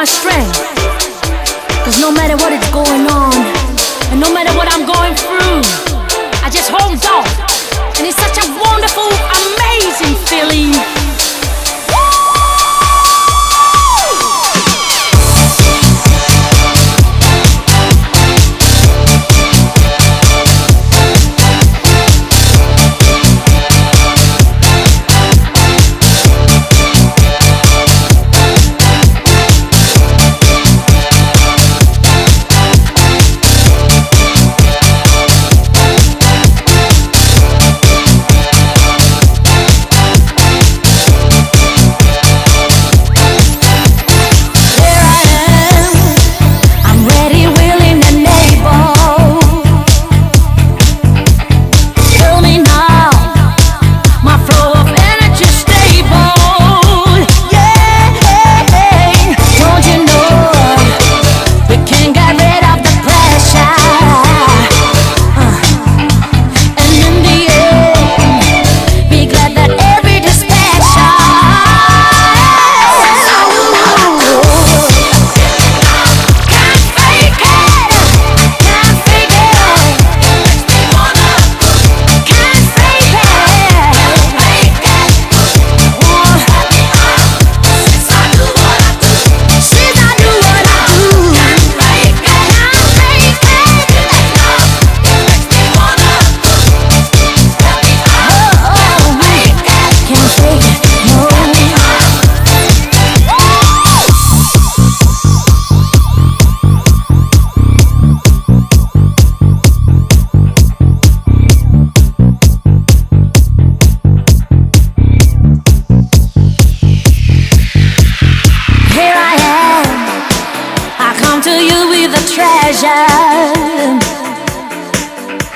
my strength. Cause no matter what is going on, and no matter what I'm going through, I just hold on. And it's such a wonderful, amazing feeling.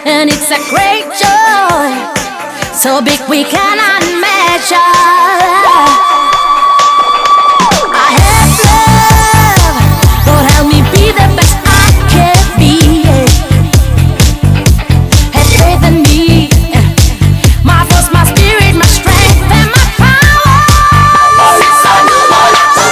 And it's a great joy, so big we cannot measure. I have love, Lord help me be the best I can be. Have faith in me, my force, my spirit, my strength, and my power. Since I knew what I do.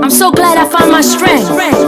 I'm so glad I found my strength.